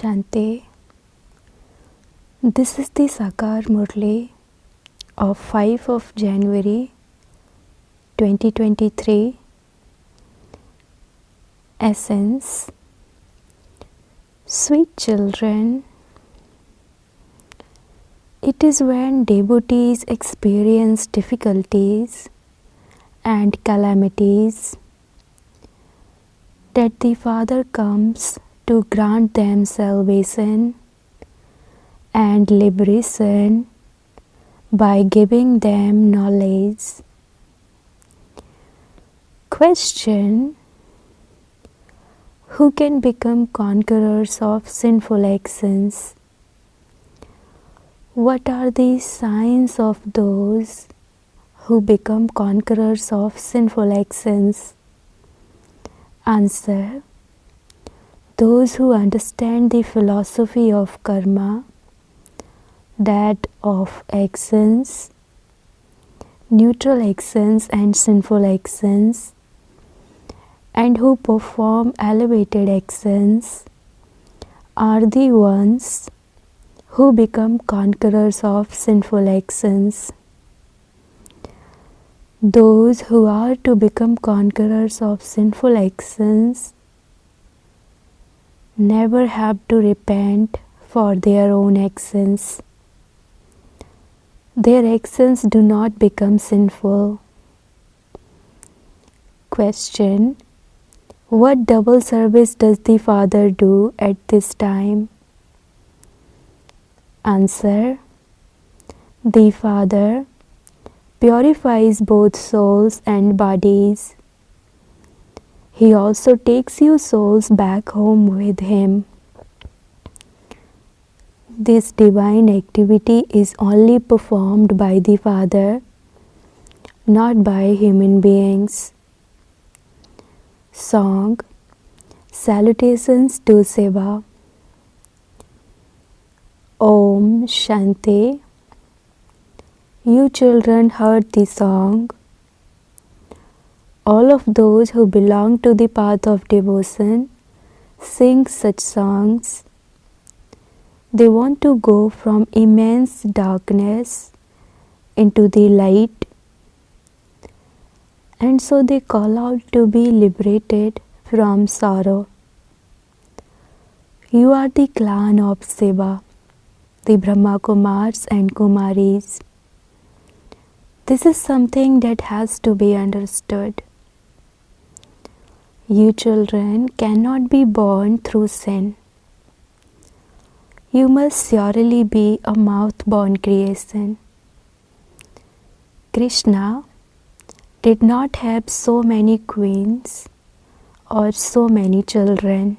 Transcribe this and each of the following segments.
Shanti. This is the Sakar Murli of 5 of January 2023. Essence. Sweet children, it is when devotees experience difficulties and calamities that the Father comes to grant them salvation and liberation by giving them knowledge. Question: who can become conquerors of sinful actions? What are the signs of those who become conquerors of sinful actions? Answer: those who understand the philosophy of karma, that of actions, neutral actions and sinful actions, and who perform elevated actions, are the ones who become conquerors of sinful actions. Those who are to become conquerors of sinful actions never have to repent for their own actions. Their actions do not become sinful. Question: what double service does the Father do at this time? Answer: the Father purifies both souls and bodies. He also takes you souls back home with Him. This divine activity is only performed by the Father, not by human beings. Song. Salutations to Seva. Om Shanti. You children heard the song. All of those who belong to the path of devotion sing such songs. They want to go from immense darkness into the light, and so they call out to be liberated from sorrow. You are the clan of Seva, the Brahma Kumars and Kumaris. This is something that has to be understood. You children cannot be born through sin. You must surely be a mouth-born creation. Krishna did not have so many queens or so many children.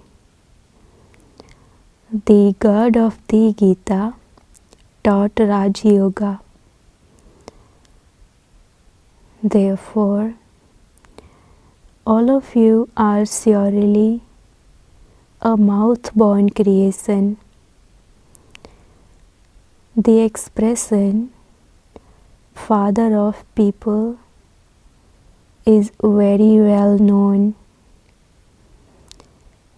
The God of the Gita taught Raj Yoga. Therefore, all of you are surely a mouth-born creation. The expression Father of people is very well known.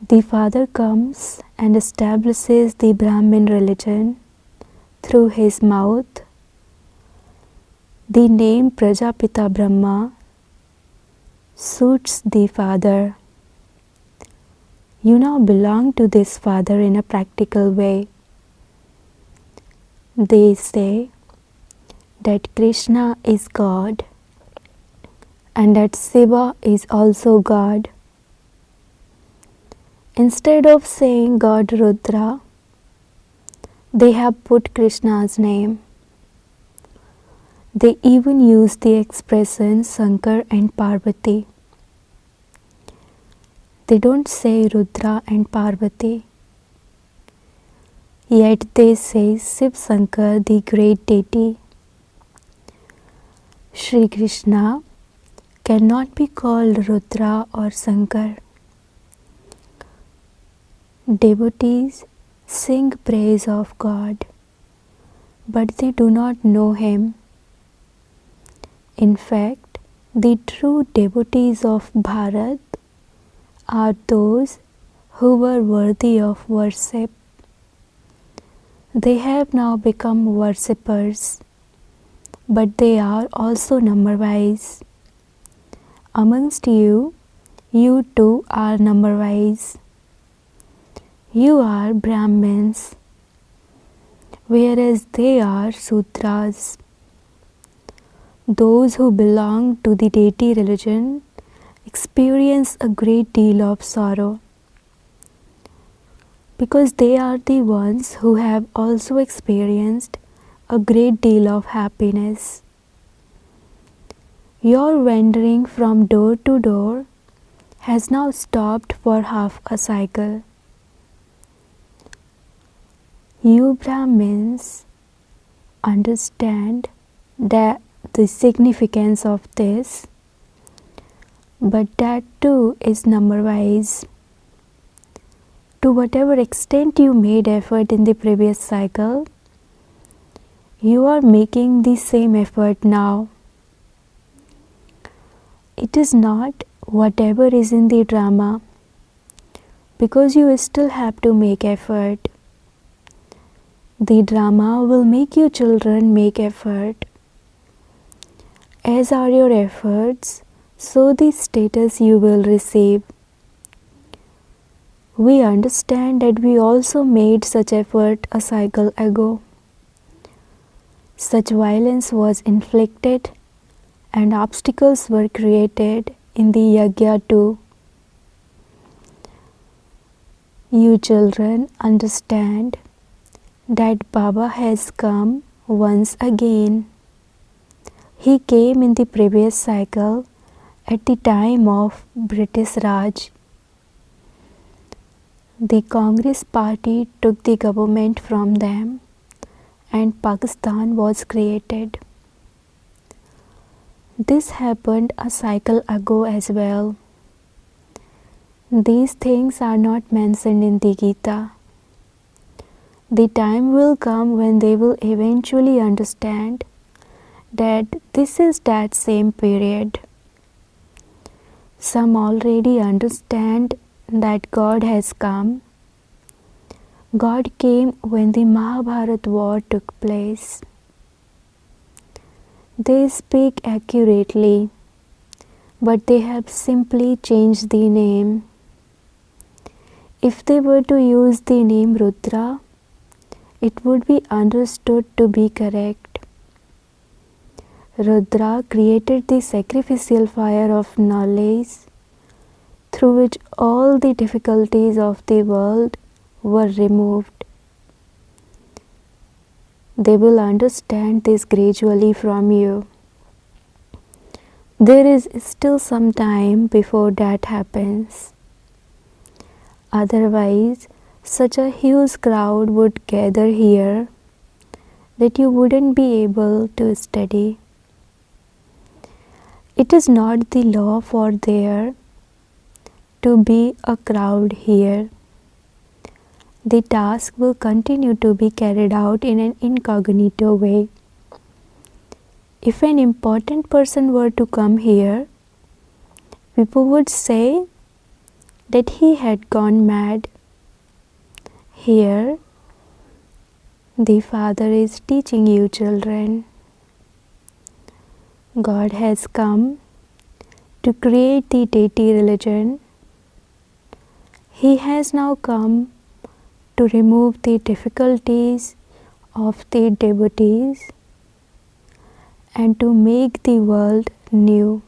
The Father comes and establishes the Brahmin religion through his mouth. The name Prajapita Brahma suits the Father. You now belong to this Father in a practical way. They say that Krishna is God and that Shiva is also God. Instead of saying God Rudra, they have put Krishna's name. They even use the expression Shankar and Parvati. They don't say Rudra and Parvati. Yet they say Shiv Shankar, the great deity. Shri Krishna cannot be called Rudra or Shankar. Devotees sing praise of God, but they do not know Him. In fact, the true devotees of Bharat are those who were worthy of worship. They have now become worshippers, but they are also number-wise. Amongst you, you too are number-wise. You are Brahmins, whereas they are Sudras. Those who belong to the deity religion experience a great deal of sorrow, because they are the ones who have also experienced a great deal of happiness. Your wandering from door to door has now stopped for half a cycle. You Brahmins understand the significance of this, but that too is number-wise. To whatever extent you made effort in the previous cycle, you are making the same effort now. It is not whatever is in the drama, because you still have to make effort. The drama will make you children make effort. As are your efforts, so the status you will receive. We understand that we also made such effort a cycle ago. Such violence was inflicted and obstacles were created in the yajna too. You children understand that Baba has come once again. He came in the previous cycle at the time of British Raj. The Congress party took the government from them and Pakistan was created. This happened a cycle ago as well. These things are not mentioned in the Gita. The time will come when they will eventually understand that this is that same period. Some already understand that God has come. God came when the Mahabharata war took place. They speak accurately, but they have simply changed the name. If they were to use the name Rudra, it would be understood to be correct. Rudra created the sacrificial fire of knowledge through which all the difficulties of the world were removed. They will understand this gradually from you. There is still some time before that happens. Otherwise, such a huge crowd would gather here that you wouldn't be able to study. It is not the law for there to be a crowd here. The task will continue to be carried out in an incognito way. If an important person were to come here, people would say that he had gone mad. Here, the Father is teaching you children. God has come to create the deity religion. He has now come to remove the difficulties of the devotees and to make the world new.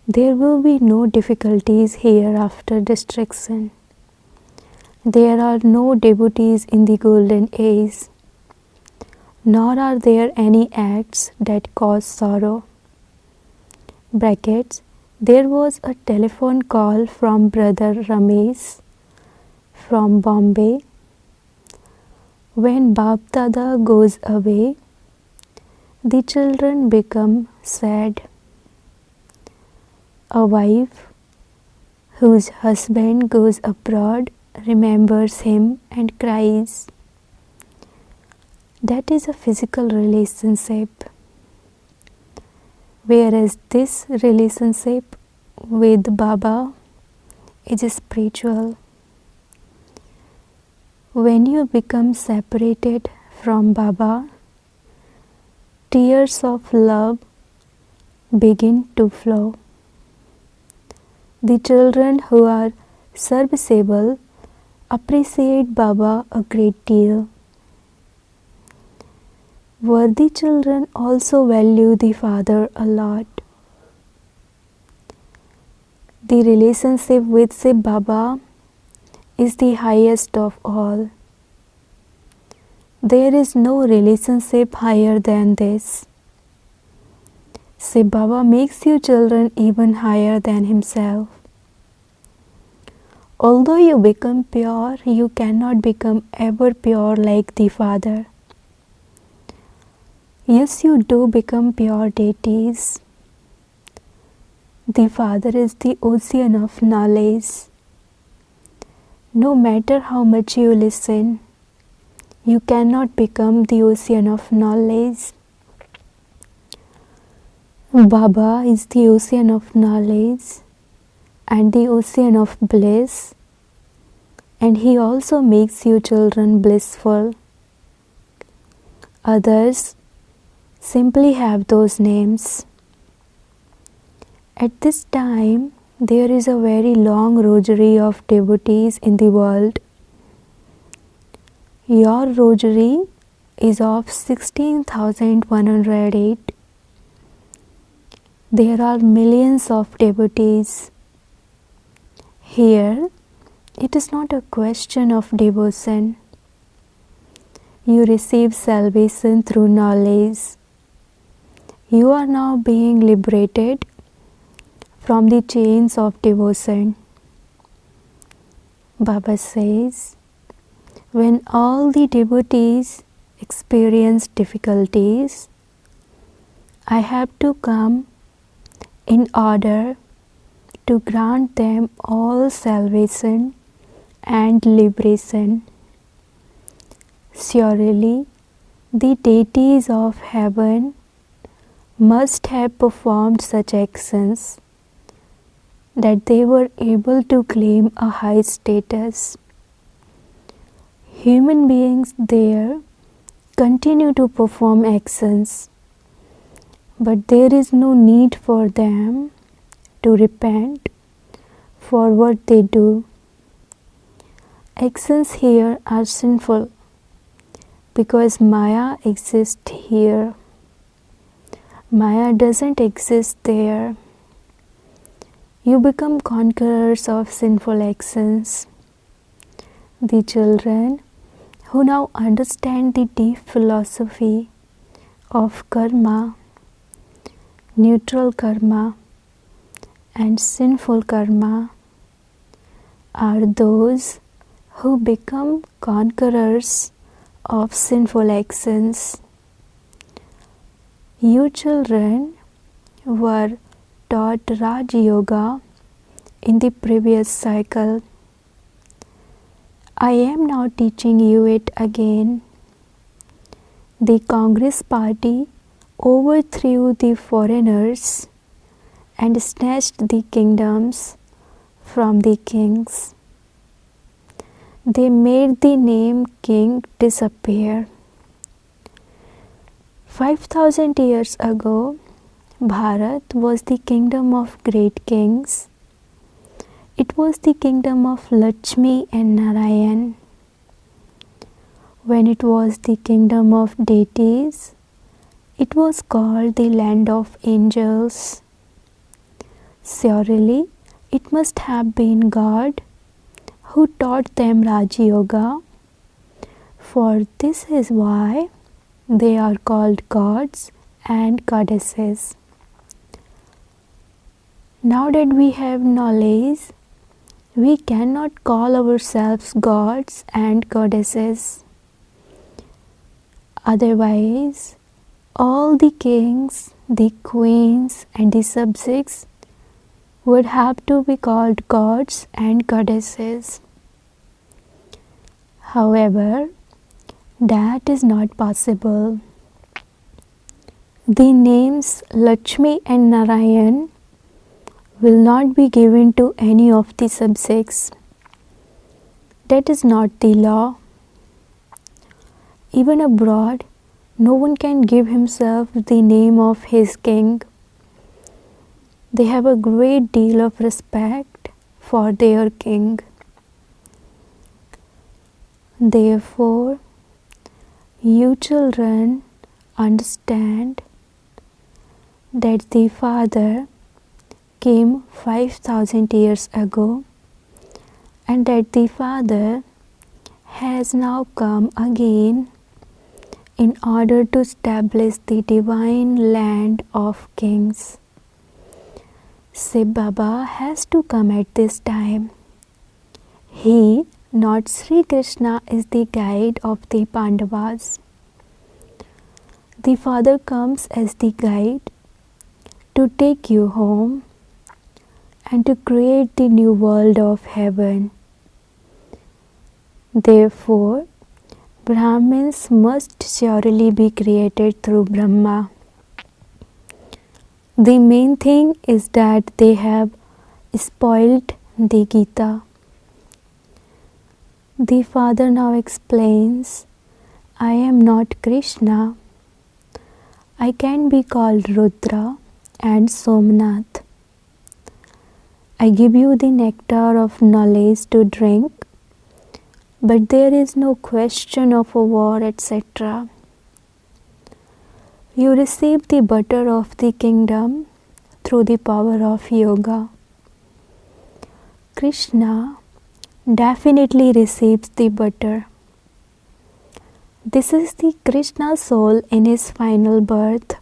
There will be no difficulties here after destruction. There are no devotees in the golden age, nor are there any acts that cause sorrow. Brackets, there was a telephone call from Brother Ramesh from Bombay. When Bap Dada goes away, the children become sad. A wife whose husband goes abroad remembers him and cries. That is a physical relationship, whereas this relationship with Baba is spiritual. When you become separated from Baba, tears of love begin to flow. The children who are serviceable appreciate Baba a great deal. Worthy children also value the Father a lot. The relationship with Shiv Baba is the highest of all. There is no relationship higher than this. Shiv Baba makes you children even higher than himself. Although you become pure, you cannot become ever pure like the Father. Yes, you do become pure deities. The Father is the ocean of knowledge. No matter how much you listen, you cannot become the ocean of knowledge. Baba is the ocean of knowledge and the ocean of bliss, and he also makes you children blissful. Others simply have those names. At this time, there is a very long rosary of devotees in the world. Your rosary is of 16,108. There are millions of devotees. Here, it is not a question of devotion. You receive salvation through knowledge. You are now being liberated from the chains of devotion. Baba says, when all the devotees experience difficulties, I have to come in order to grant them all salvation and liberation. Surely, the deities of heaven must have performed such actions that they were able to claim a high status. Human beings there continue to perform actions, but there is no need for them to repent for what they do. Actions here are sinful because Maya exists here. Maya doesn't exist there. You become conquerors of sinful actions. The children who now understand the deep philosophy of karma, neutral karma, and sinful karma are those who become conquerors of sinful actions. You children were taught Raj Yoga in the previous cycle. I am now teaching you it again. The Congress party overthrew the foreigners and snatched the kingdoms from the kings. They made the name king disappear. 5,000 years ago, Bharat was the kingdom of great kings. It was the kingdom of Lakshmi and Narayan. When it was the kingdom of deities, it was called the land of angels. Surely, it must have been God who taught them Raj Yoga, for this is why they are called gods and goddesses. Now that we have knowledge, we cannot call ourselves gods and goddesses. Otherwise, all the kings, the queens, and the subjects would have to be called gods and goddesses. However, that is not possible. The names Lakshmi and Narayan will not be given to any of the subjects. That is not the law. Even abroad, no one can give himself the name of his king. They have a great deal of respect for their king. Therefore, you children understand that the Father came 5,000 years ago and that the Father has now come again in order to establish the divine land of kings. Shiv Baba has to come at this time. He, not Sri Krishna, is the guide of the Pandavas. The Father comes as the guide to take you home and to create the new world of heaven. Therefore, Brahmins must surely be created through Brahma. The main thing is that they have spoiled the Gita. The Father now explains, I am not Krishna. I can be called Rudra and Somnath. I give you the nectar of knowledge to drink, but there is no question of a war, etc. You receive the butter of the kingdom through the power of yoga. Krishna definitely receives the butter. This is the Krishna soul in his final birth.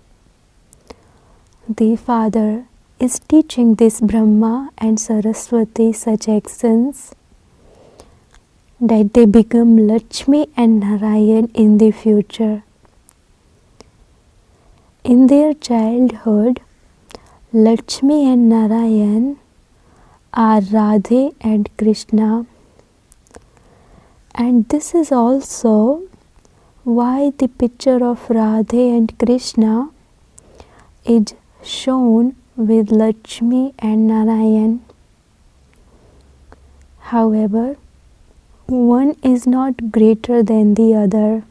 The Father is teaching this Brahma and Saraswati such actions that they become Lakshmi and Narayan in the future. In their childhood, Lakshmi and Narayan are Radhe and Krishna. And this is also why the picture of Radhe and Krishna is shown with Lakshmi and Narayan. However, one is not greater than the other.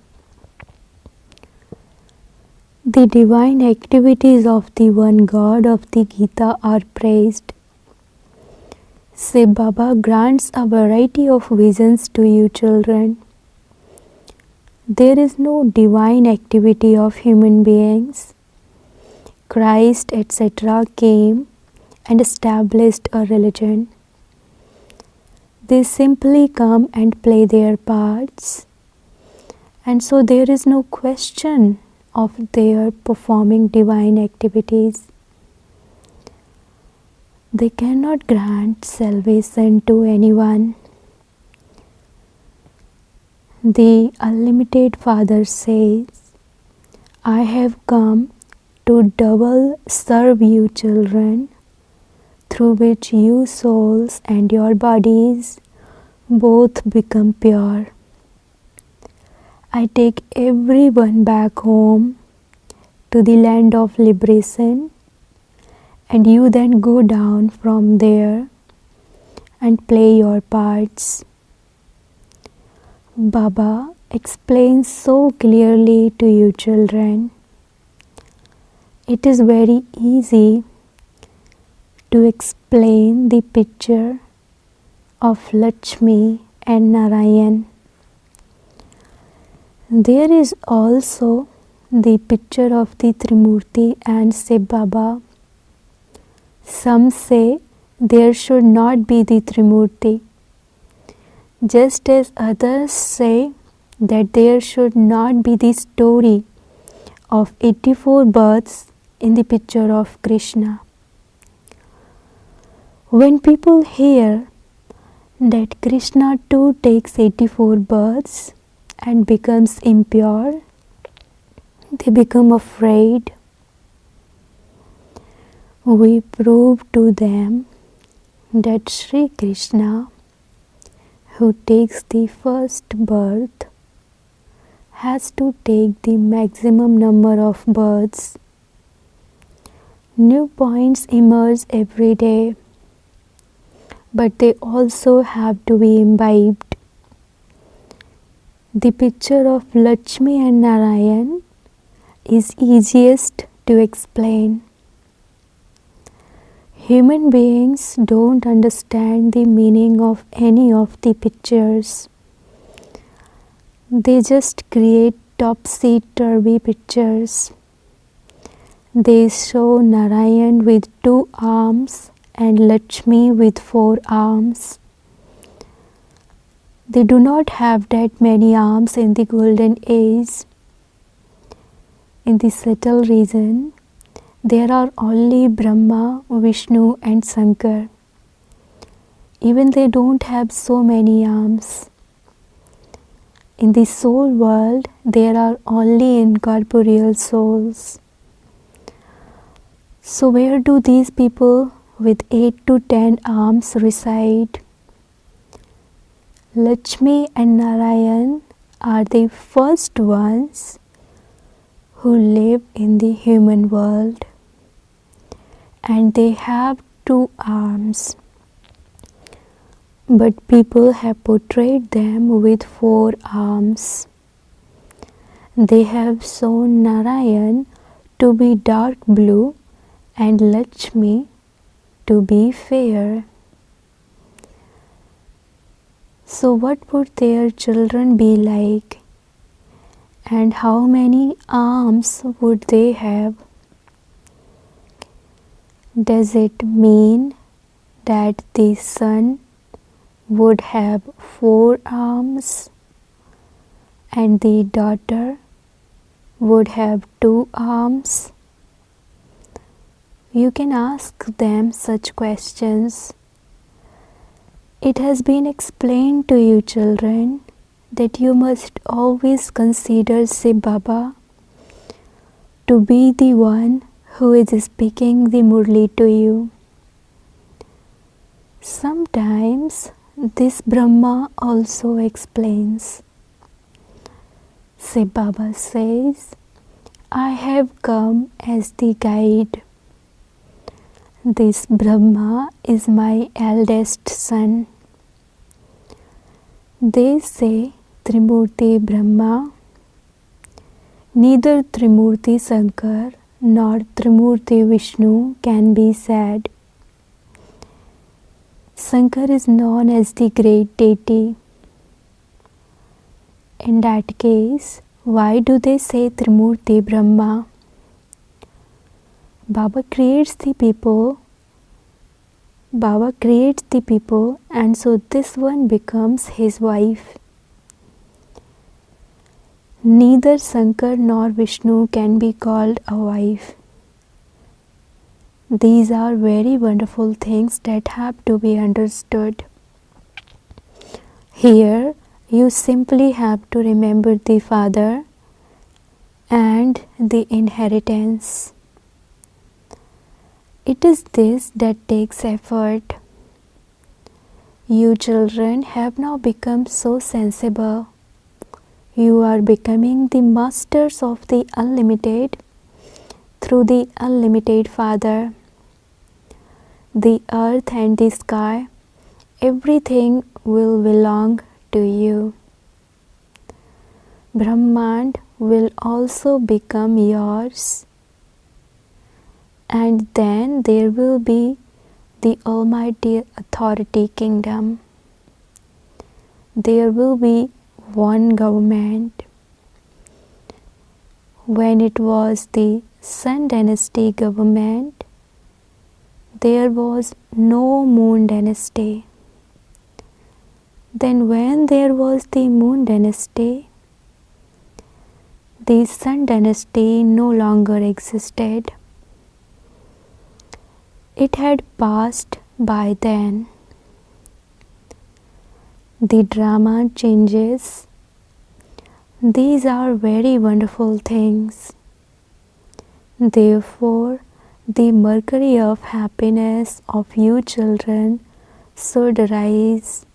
The divine activities of the one God of the Gita are praised. Shiv Baba grants a variety of visions to you children. There is no divine activity of human beings. Christ, etc. came and established a religion. They simply come and play their parts. And so there is no question of their performing divine activities. They cannot grant salvation to anyone. The unlimited Father says, I have come to double serve you children, through which you souls and your bodies both become pure. I take everyone back home to the land of liberation, and you then go down from there and play your parts. Baba explains so clearly to you children. It is very easy to explain the picture of Lakshmi and Narayan. There is also the picture of the Trimurti and Shiv Baba. Some say there should not be the Trimurti, just as others say that there should not be the story of 84 births in the picture of Krishna. When people hear that Krishna too takes 84 births and becomes impure, they become afraid. We prove to them that Sri Krishna, who takes the first birth, has to take the maximum number of births. New points emerge every day, but they also have to be imbibed. The picture of Lakshmi and Narayan is easiest to explain. Human beings don't understand the meaning of any of the pictures. They just create topsy-turvy pictures. They show Narayan with 2 arms and Lakshmi with 4 arms. They do not have that many arms in the golden age. In the subtle region, there are only Brahma, Vishnu and Shankar. Even they don't have so many arms. In the soul world, there are only incorporeal souls. So where do these people with 8 to 10 arms reside? Lakshmi and Narayan are the first ones who live in the human world, and they have 2 arms. But people have portrayed them with 4 arms. They have shown Narayan to be dark blue and Lakshmi to be fair. So what would their children be like? And how many arms would they have? Does it mean that the son would have 4 arms and the daughter would have 2 arms? You can ask them such questions. It has been explained to you, children, that you must always consider Shiv Baba to be the one who is speaking the Murli to you. Sometimes this Brahma also explains. Shiv Baba says, I have come as the guide. This Brahma is my eldest son. They say Trimurti Brahma. Neither Trimurti Shankar nor Trimurti Vishnu can be said. Shankar is known as the great deity. In that case, why do they say Trimurti Brahma? Baba creates the people, and so this one becomes his wife. Neither Shankar nor Vishnu can be called a wife. These are very wonderful things that have to be understood. Here, you simply have to remember the father and the inheritance. It is this that takes effort. You children have now become so sensible. You are becoming the masters of the unlimited through the unlimited Father. The earth and the sky, everything will belong to you. Brahmand will also become yours. And then there will be the Almighty Authority Kingdom. There will be one government. When it was the Sun Dynasty government, there was no Moon Dynasty. Then when there was the Moon Dynasty, the Sun Dynasty no longer existed. It had passed by then. The drama changes. These are very wonderful things. Therefore, the mercury of happiness of you children should rise.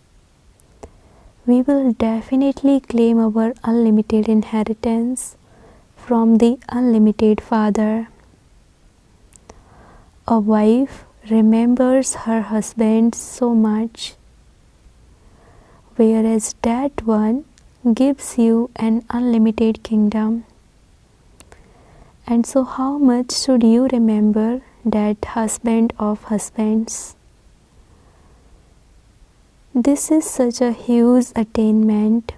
We will definitely claim our unlimited inheritance from the unlimited Father. A wife remembers her husband so much, whereas that one gives you an unlimited kingdom. And so how much should you remember that husband of husbands? This is such a huge attainment.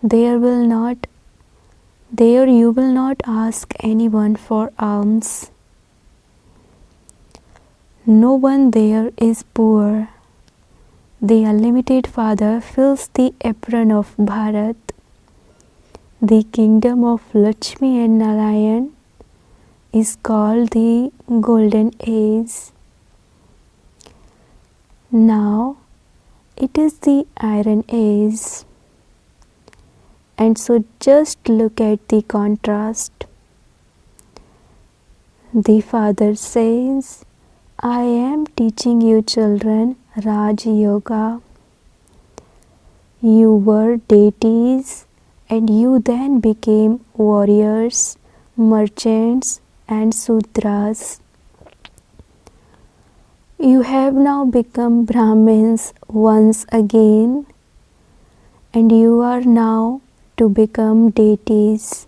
There you will not ask anyone for alms. No one there is poor. The unlimited Father fills the apron of Bharat. The kingdom of Lakshmi and Narayan is called the Golden Age. Now it is the Iron Age. And so just look at the contrast. The Father says, I am teaching you children Raj Yoga. You were deities and you then became warriors, merchants and Sudras. You have now become Brahmins once again, and you are now to become deities.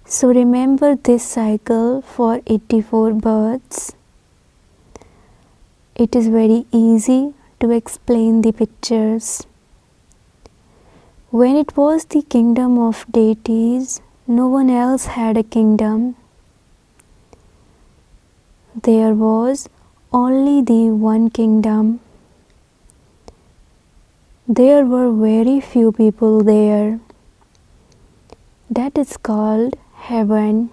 So remember this cycle for 84 births. It is very easy to explain the pictures. When it was the kingdom of deities, no one else had a kingdom. There was only the one kingdom. There were very few people there. That is called heaven,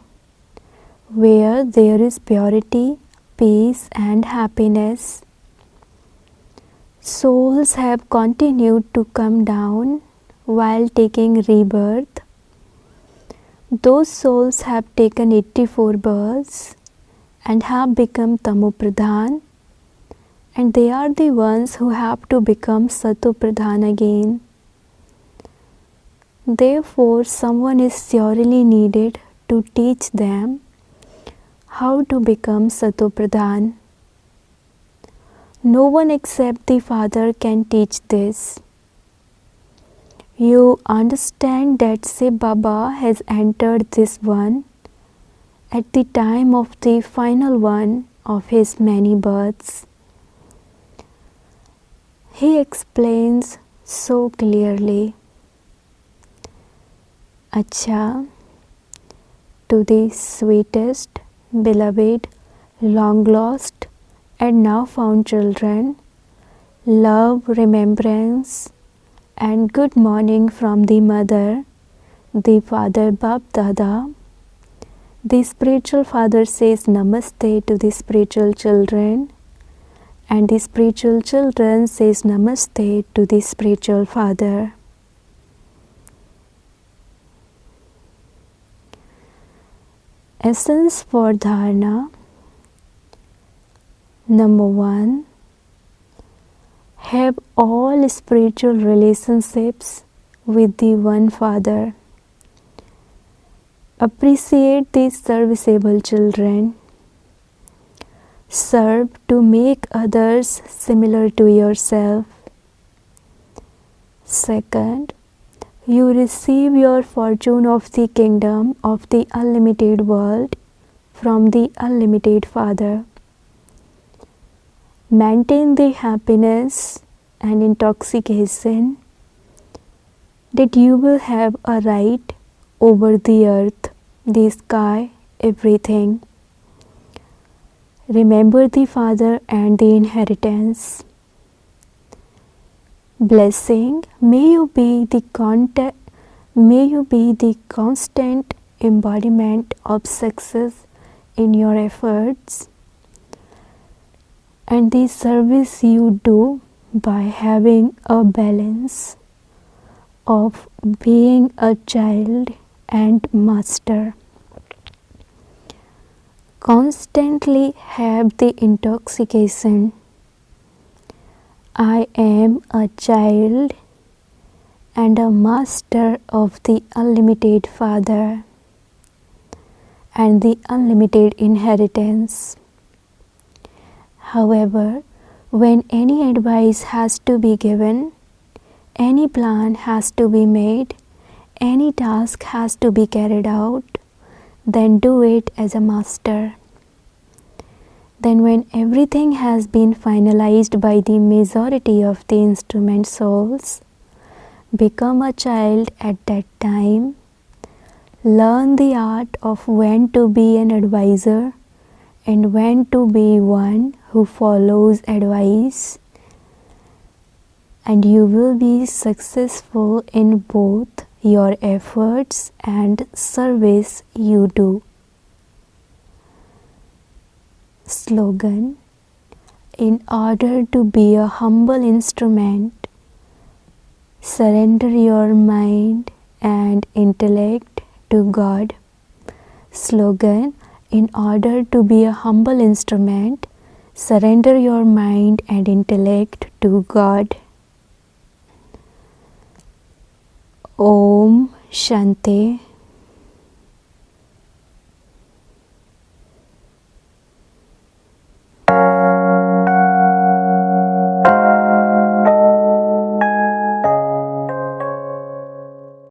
where there is purity, peace and happiness. Souls have continued to come down while taking rebirth. Those souls have taken 84 births and have become Tamopradhan, and they are the ones who have to become Satopradhan again. Therefore, someone is surely needed to teach them how to become Satopradhan. No one except the Father can teach this. You understand that Shiv Baba has entered this one at the time of the final one of his many births. He explains so clearly. Acha, to the sweetest, beloved, long lost and now found children, love, remembrance and good morning from the mother, the father Bap Dada. The spiritual father says namaste to the spiritual children, and the spiritual children says namaste to the spiritual father. Essence for dharana. Number 1. Have all spiritual relationships with the one Father. Appreciate the serviceable children. Serve to make others similar to yourself. Second, you receive your fortune of the kingdom of the unlimited world from the unlimited Father. Maintain the happiness and intoxication that you will have a right over the earth, the sky, everything. Remember the Father and the inheritance. Blessing, may you be the constant embodiment of success in your efforts and the service you do by having a balance of being a child and master. Constantly have the intoxication. I am a child and a master of the unlimited Father and the unlimited inheritance. However, when any advice has to be given, any plan has to be made, any task has to be carried out, then do it as a master. Then when everything has been finalized by the majority of the instrument souls, become a child at that time. Learn the art of when to be an advisor and when to be one who follows advice, and you will be successful in both your efforts and service you do. Slogan: in order to be a humble instrument, surrender your mind and intellect to God. Slogan: in order to be a humble instrument, surrender your mind and intellect to God. Om Shanti.